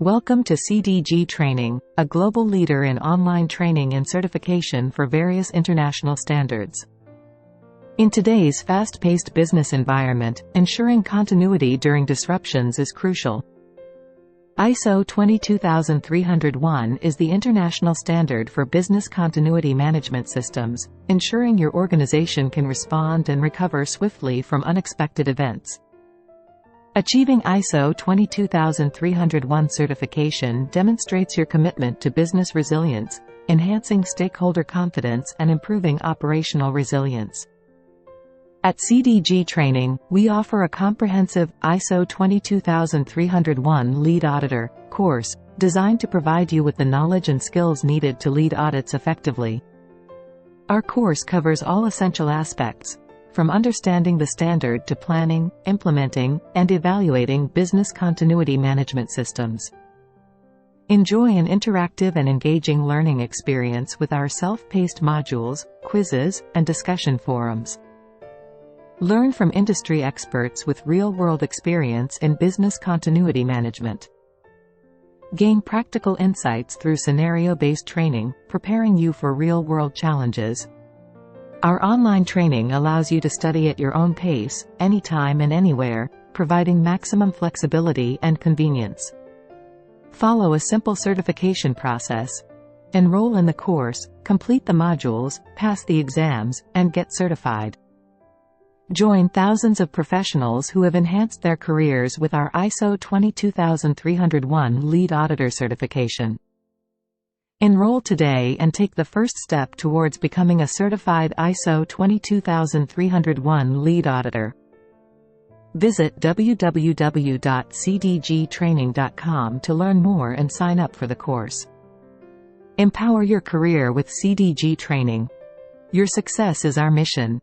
Welcome to CDG Training, a global leader in online training and certification for various international standards. In today's fast-paced business environment, ensuring continuity during disruptions is crucial. ISO 22301 is the international standard for business continuity management systems, ensuring your organization can respond and recover swiftly from unexpected events. Achieving ISO 22301 certification demonstrates your commitment to business resilience, enhancing stakeholder confidence and improving operational resilience. At CDG Training, we offer a comprehensive ISO 22301 Lead Auditor Course, designed to provide you with the knowledge and skills needed to lead audits effectively. Our course covers all essential aspects, from understanding the standard to planning, implementing, and evaluating business continuity management systems. Enjoy an interactive and engaging learning experience with our self-paced modules, quizzes, and discussion forums. Learn from industry experts with real-world experience in business continuity management. Gain practical insights through scenario-based training, preparing you for real-world challenges. Our online training allows you to study at your own pace, anytime and anywhere, providing maximum flexibility and convenience. Follow a simple certification process. Enroll in the course, complete the modules, pass the exams, and get certified. Join thousands of professionals who have enhanced their careers with our ISO 22301 Lead Auditor certification. Enroll today and take the first step towards becoming a certified ISO 22301 Lead Auditor. Visit www.cdgtraining.com to learn more and sign up for the course. Empower your career with CDG Training. Your success is our mission.